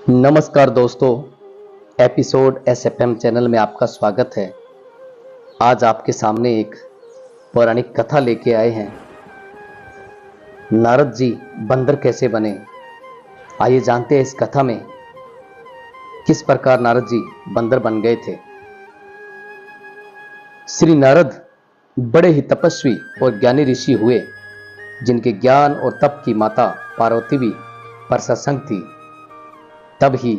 नमस्कार दोस्तों, episode SFM channel में आपका स्वागत है। आज आपके सामने एक पौराणिक कथा लेके आए हैं। नारद जी बंदर कैसे बने, आइए जानते हैं इस कथा में किस प्रकार नारद जी बंदर बन गए थे। श्री नारद बड़े ही तपस्वी और ज्ञानी ऋषि हुए, जिनके ज्ञान और तप की माता पार्वती भी प्रशंसक थी। तब ही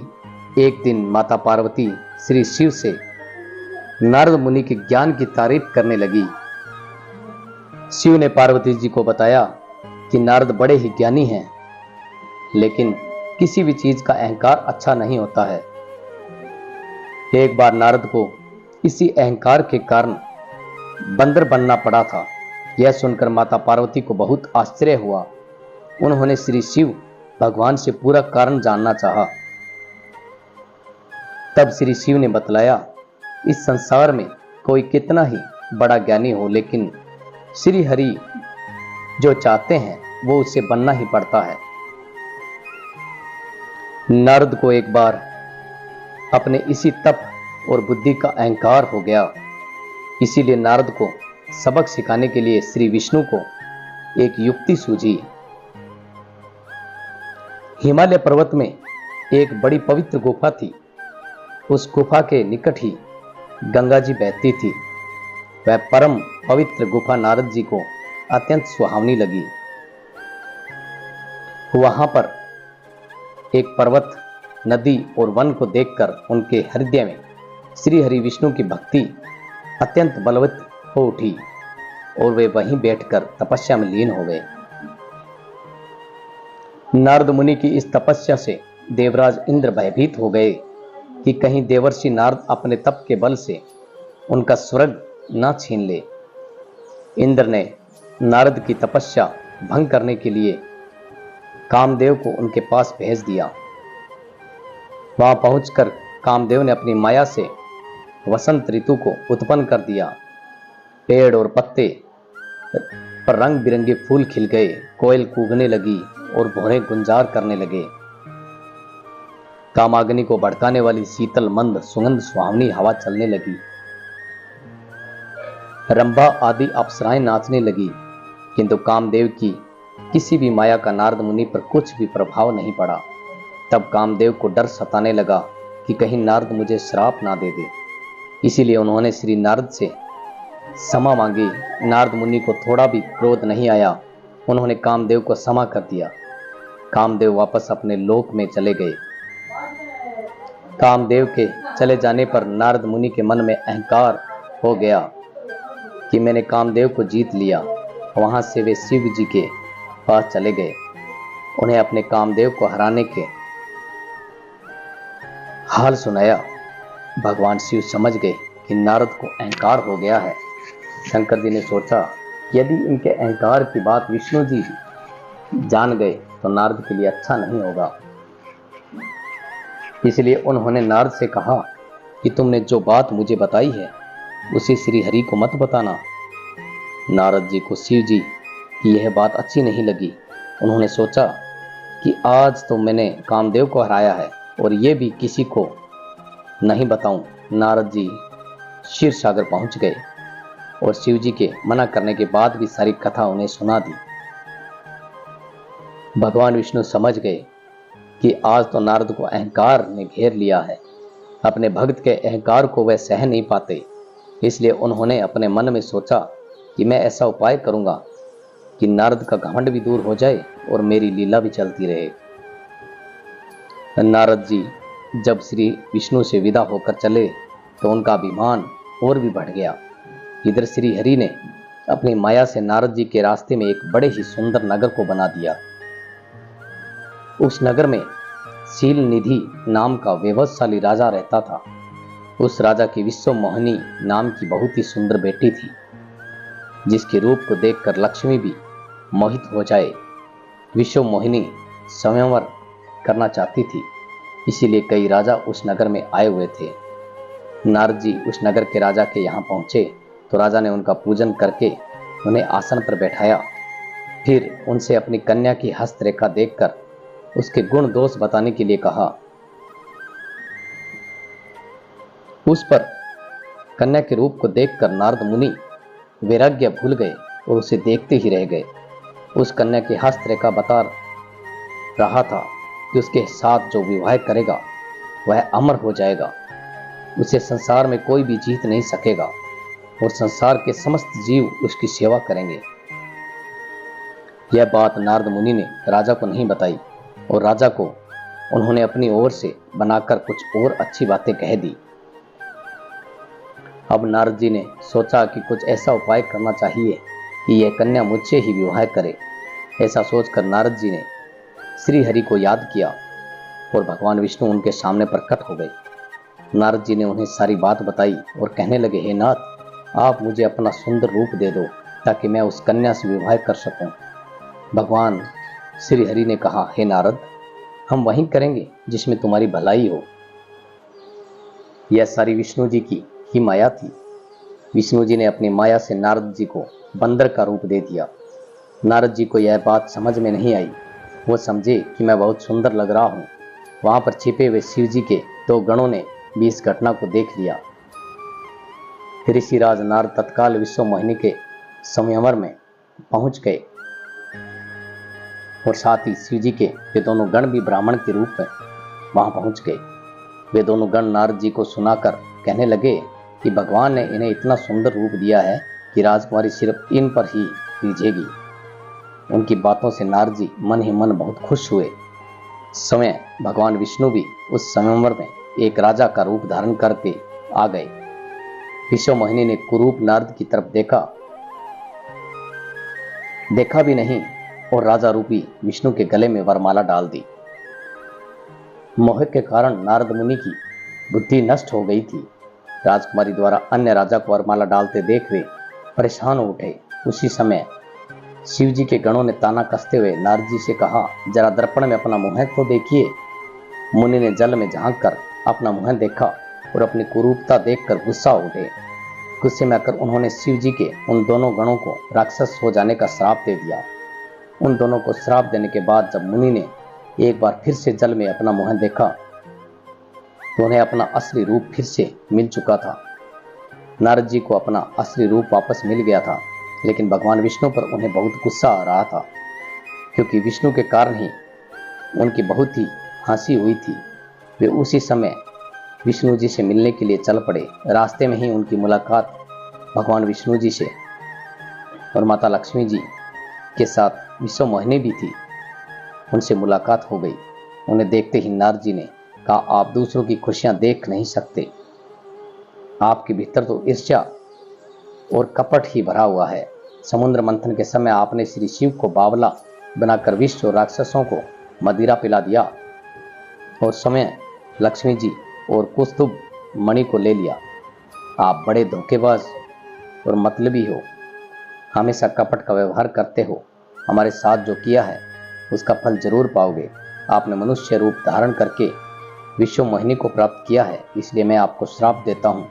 एक दिन माता पार्वती श्री शिव से नारद मुनि के ज्ञान की तारीफ करने लगी। शिव ने पार्वती जी को बताया कि नारद बड़े ही ज्ञानी हैं, लेकिन किसी भी चीज का अहंकार अच्छा नहीं होता है। एक बार नारद को इसी अहंकार के कारण बंदर बनना पड़ा था। यह सुनकर माता पार्वती को बहुत आश्चर्य हुआ। उन्होंने श्री शिव भगवान से पूरा कारण जानना चाहा। तब श्री शिव ने बतलाया, इस संसार में कोई कितना ही बड़ा ज्ञानी हो, लेकिन श्री हरि जो चाहते हैं वो उससे बनना ही पड़ता है। नारद को एक बार अपने इसी तप और बुद्धि का अहंकार हो गया। इसीलिए नारद को सबक सिखाने के लिए श्री विष्णु को एक युक्ति सूझी। हिमालय पर्वत में एक बड़ी पवित्र गुफा थी। उस गुफा के निकट ही गंगा जी बहती थी। वह परम पवित्र गुफा नारद जी को अत्यंत सुहावनी लगी। वहां पर एक पर्वत, नदी और वन को देखकर उनके हृदय में श्री हरि विष्णु की भक्ति अत्यंत बलवत हो उठी और वे वहीं बैठकर तपस्या में लीन हो गए। नारद मुनि की इस तपस्या से देवराज इंद्र भयभीत हो गए कि कहीं देवर्षि नारद अपने तप के बल से उनका स्वर्ग ना छीन ले। इंद्र ने नारद की तपस्या भंग करने के लिए कामदेव को उनके पास भेज दिया। वहां पहुंचकर कामदेव ने अपनी माया से वसंत ऋतु को उत्पन्न कर दिया। पेड़ और पत्ते पर रंग बिरंगे फूल खिल गए, कोयल कूकने लगी और भौरे गुंजार करने लगे। कामाग्नि को भड़काने वाली शीतल मंद सुगंध सुहावनी हवा चलने लगी। रंभा आदि अप्सराएं नाचने लगी, किंतु कामदेव की किसी भी माया का नारद मुनि पर कुछ भी प्रभाव नहीं पड़ा। तब कामदेव को डर सताने लगा कि कहीं नारद मुझे श्राप ना दे दे। इसीलिए उन्होंने श्री नारद से क्षमा मांगी। नारद मुनि को थोड़ा भी क्रोध नहीं आया। उन्होंने कामदेव को क्षमा कर दिया। कामदेव वापस अपने लोक में चले गए। कामदेव के चले जाने पर नारद मुनि के मन में अहंकार हो गया कि मैंने कामदेव को जीत लिया। वहां से वे शिव जी के पास चले गए। उन्हें अपने कामदेव को हराने के हाल सुनाया। भगवान शिव समझ गए कि नारद को अहंकार हो गया है। शंकर जी ने सोचा, यदि इनके अहंकार की बात विष्णु जी जान गए तो नारद के लिए अच्छा नहीं होगा। इसलिए उन्होंने नारद से कहा कि तुमने जो बात मुझे बताई है उसे श्री हरि को मत बताना। नारद जी को शिव जी की यह बात अच्छी नहीं लगी। उन्होंने सोचा कि आज तो मैंने कामदेव को हराया है और ये भी किसी को नहीं बताऊं। नारद जी क्षीर सागर पहुंच गए और शिव जी के मना करने के बाद भी सारी कथा उन्हें सुना दी। भगवान विष्णु समझ गए कि आज तो नारद को अहंकार ने घेर लिया है। अपने भक्त के अहंकार को वह सह नहीं पाते। इसलिए उन्होंने अपने मन में सोचा कि मैं ऐसा उपाय करूंगा कि नारद का घमंड भी दूर हो जाए और मेरी लीला भी चलती रहे। नारद जी जब श्री विष्णु से विदा होकर चले तो उनका अभिमान और भी बढ़ गया। इधर श्री हरि ने अपनी माया से नारद जी के रास्ते में एक बड़े ही सुंदर नगर को बना दिया। उस नगर में शील निधि नाम का वैभवशाली राजा रहता था। उस राजा की विश्व मोहिनी नाम की बहुत ही सुंदर बेटी थी, जिसके रूप को देखकर लक्ष्मी भी मोहित हो जाए। विश्व मोहिनी स्वयंवर करना चाहती थी, इसीलिए कई राजा उस नगर में आए हुए थे। नारद जी उस नगर के राजा के यहाँ पहुंचे तो राजा ने उनका पूजन करके उन्हें आसन पर बैठाया। फिर उनसे अपनी कन्या की हस्तरेखा देखकर उसके गुण दोष बताने के लिए कहा। उस पर कन्या के रूप को देखकर नारद मुनि वैराग्य भूल गए और उसे देखते ही रह गए। उस कन्या की हस्तरेखा बता रहा था कि उसके साथ जो विवाह करेगा वह अमर हो जाएगा, उसे संसार में कोई भी जीत नहीं सकेगा और संसार के समस्त जीव उसकी सेवा करेंगे। यह बात नारद मुनि ने राजा को नहीं बताई और राजा को उन्होंने अपनी ओर से बनाकर कुछ और अच्छी बातें कह दी। अब नारद जी ने सोचा कि कुछ ऐसा उपाय करना चाहिए कि यह कन्या मुझसे ही विवाह करे। ऐसा सोचकर नारद जी ने श्री हरि को याद किया और भगवान विष्णु उनके सामने प्रकट हो गए। नारद जी ने उन्हें सारी बात बताई और कहने लगे, हे नाथ, आप मुझे अपना सुंदर रूप दे दो ताकि मैं उस कन्या से विवाह कर सकूं। भगवान श्री हरि ने कहा, हे नारद, हम वहीं करेंगे जिसमें तुम्हारी भलाई हो। यह सारी विष्णु जी की ही माया थी। विष्णु जी ने अपनी माया से नारद जी को बंदर का रूप दे दिया। नारद जी को यह बात समझ में नहीं आई। वो समझे कि मैं बहुत सुंदर लग रहा हूँ। वहां पर छिपे हुए शिव जी के 2 गणों ने भी इस घटना को देख लिया। ऋषिराज नारद तत्काल विश्व मोहिनी के संयमवर में पहुंच गए और साथ ही शिव जी के वे दोनों गण भी ब्राह्मण के रूप में वहां पहुंच गए। वे दोनों गण नारद जी को सुनाकर कहने लगे कि भगवान ने इन्हें इतना सुंदर रूप दिया है कि राजकुमारी सिर्फ इन पर ही रिझेगी। उनकी बातों से नारद जी मन ही मन बहुत खुश हुए। समय भगवान विष्णु भी उस संयमवर में एक राजा का रूप धारण करके आ गए। विश्व मोहिनी ने कुरूप नारद की तरफ देखा भी नहीं और राजा रूपी विष्णु के गले में वरमाला डाल दी। मोह के कारण नारद मुनि की बुद्धि नष्ट हो गई थी। राजकुमारी द्वारा अन्य राजा को वरमाला डालते देख वे परेशान हो उठे। उसी समय शिव जी के गणों ने ताना कसते हुए नारद जी से कहा, जरा दर्पण में अपना मुंह तो देखिए। मुनि ने जल में झांक कर अपना मुंह देखा और अपनी कुरूपता देखकर गुस्सा उठे। गुस्से में आकर उन्होंने शिव जी के उन दोनों गणों को राक्षस हो जाने का श्राप दे दिया। उन दोनों को श्राप देने के बाद जब मुनि ने एक बार फिर से जल में अपना मुंह देखा तो उन्हें अपना असली रूप फिर से मिल चुका था। नारद जी को अपना असली रूप वापस मिल गया था, लेकिन भगवान विष्णु पर उन्हें बहुत गुस्सा आ रहा था, क्योंकि विष्णु के कारण ही उनकी बहुत ही हंसी हुई थी। वे उसी समय विष्णु जी से मिलने के लिए चल पड़े। रास्ते में ही उनकी मुलाकात भगवान विष्णु जी से और माता लक्ष्मी जी के साथ विश्व मोहिनी भी थी, उनसे मुलाकात हो गई। उन्हें देखते ही नारद जी ने कहा, आप दूसरों की खुशियां देख नहीं सकते, आपके भीतर तो ईर्ष्या और कपट ही भरा हुआ है। समुद्र मंथन के समय आपने श्री शिव को बावला बनाकर विष और राक्षसों को मदिरा पिला दिया और समय लक्ष्मी जी और कुस्तुभ मणि को ले लिया। आप बड़े धोखेबाज और मतलबी हो, हमेशा कपट का व्यवहार करते हो। हमारे साथ जो किया है उसका फल जरूर पाओगे। आपने मनुष्य रूप धारण करके विश्व मोहिनी को प्राप्त किया है, इसलिए मैं आपको श्राप देता हूँ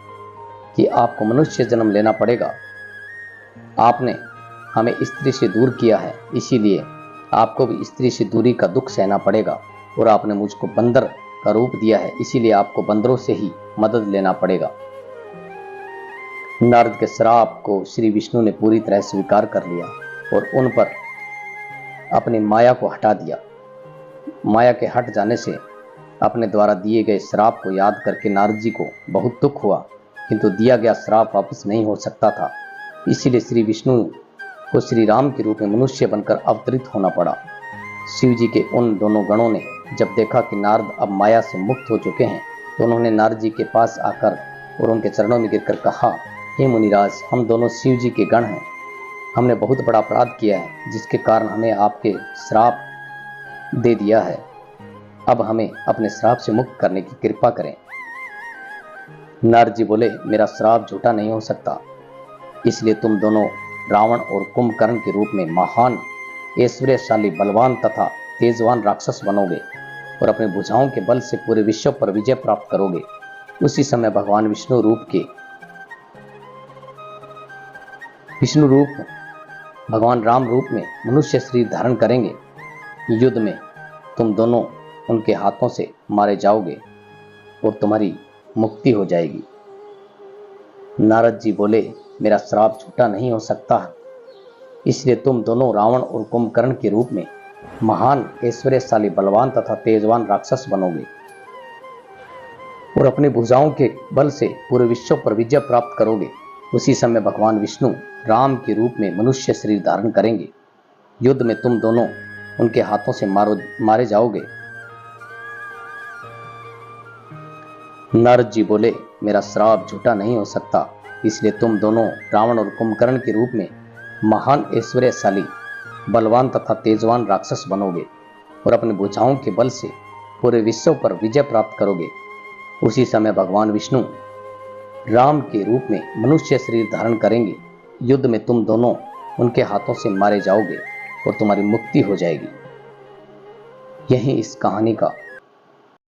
कि आपको मनुष्य जन्म लेना पड़ेगा। आपने हमें स्त्री से दूर किया है, इसीलिए आपको भी स्त्री से दूरी का दुख सहना पड़ेगा। और आपने मुझको बंदर का रूप दिया है, इसीलिए आपको बंदरों से ही मदद लेना पड़ेगा। नारद के श्राप को श्री विष्णु ने पूरी तरह स्वीकार कर लिया और उन पर अपनी माया को हटा दिया। माया के हट जाने से अपने द्वारा दिए गए श्राप को याद करके नारद जी को बहुत दुख हुआ, किंतु दिया गया श्राप वापस नहीं हो सकता था। इसीलिए श्री विष्णु को श्री राम के रूप में मनुष्य बनकर अवतरित होना पड़ा। शिव जी के उन दोनों गणों ने जब देखा कि नारद अब माया से मुक्त हो चुके हैं, तो उन्होंने नारद जी के पास आकर और उनके चरणों में गिरकर कहा, हे मुनिराज, हम दोनों शिव जी के गण हैं। हमने बहुत बड़ा अपराध किया है, जिसके कारण हमें आपके श्राप दे दिया है। अब हमें अपने श्राप से मुक्त करने की कृपा करें। नारद जी बोले, मेरा श्राप झूठा नहीं हो सकता, इसलिए तुम दोनों रावण और कुंभकर्ण के रूप में महान, ऐश्वर्यशाली, बलवान तथा तेजवान राक्षस बनोगे और अपने भुजाओं के बल से पूरे विश्व पर विजय प्राप्त करोगे। उसी समय भगवान विष्णु रूप भगवान राम रूप में मनुष्य शरीर धारण करेंगे। युद्ध में तुम दोनों उनके हाथों से मारे जाओगे और तुम्हारी मुक्ति हो जाएगी। नारद जी बोले, मेरा श्राप झूठा नहीं हो सकता, इसलिए तुम दोनों रावण और कुंभकर्ण के रूप में महान ऐश्वर्यशाली बलवान तथा तेजवान राक्षस बनोगे और अपनी भुजाओं के बल से पूरे विश्व पर विजय प्राप्त करोगे। उसी समय भगवान विष्णु राम के रूप में मनुष्य शरीर धारण करेंगे। युद्ध में तुम दोनों उनके हाथों से मारे जाओगे। नारद जी बोले, मेरा श्राप झूठा नहीं हो सकता, इसलिए तुम दोनों रावण और कुंभकर्ण के रूप में महान ऐश्वर्यशाली बलवान तथा तेजवान राक्षस बनोगे और अपनी भुजाओं के बल से पूरे विश्व पर विजय प्राप्त करोगे। उसी समय भगवान विष्णु राम के रूप में मनुष्य शरीर धारण करेंगे। युद्ध में तुम दोनों उनके हाथों से मारे जाओगे और तुम्हारी मुक्ति हो जाएगी। यही इस कहानी का